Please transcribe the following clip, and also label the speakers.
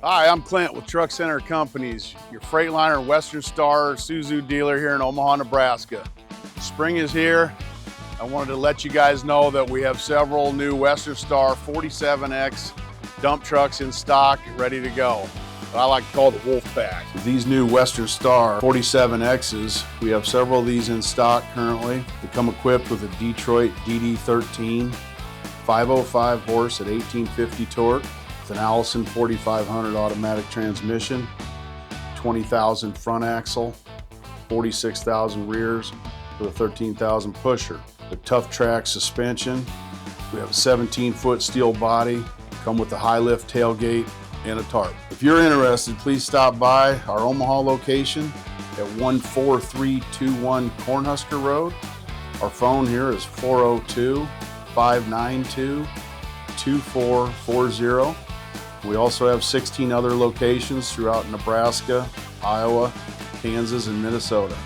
Speaker 1: Hi, I'm Clint with Truck Center Companies, your Freightliner and Western Star Isuzu dealer here in Omaha, Nebraska. Spring is here. I wanted to let you guys know that we have several new Western Star 47X dump trucks in stock, ready to go. What I like to call the Wolf Pack. These new Western Star 47Xs, we have several of these in stock currently. They come equipped with a Detroit DD13 505 horse at 1850 torque. An Allison 4500 automatic transmission, 20,000 front axle, 46,000 rears with a 13,000 pusher. The tough track suspension. We have a 17-foot steel body, come with a high lift tailgate and a tarp. If you're interested, please stop by our Omaha location at 14321 Cornhusker Road. Our phone here is 402-592-2440. We also have 16 other locations throughout Nebraska, Iowa, Kansas, and Minnesota.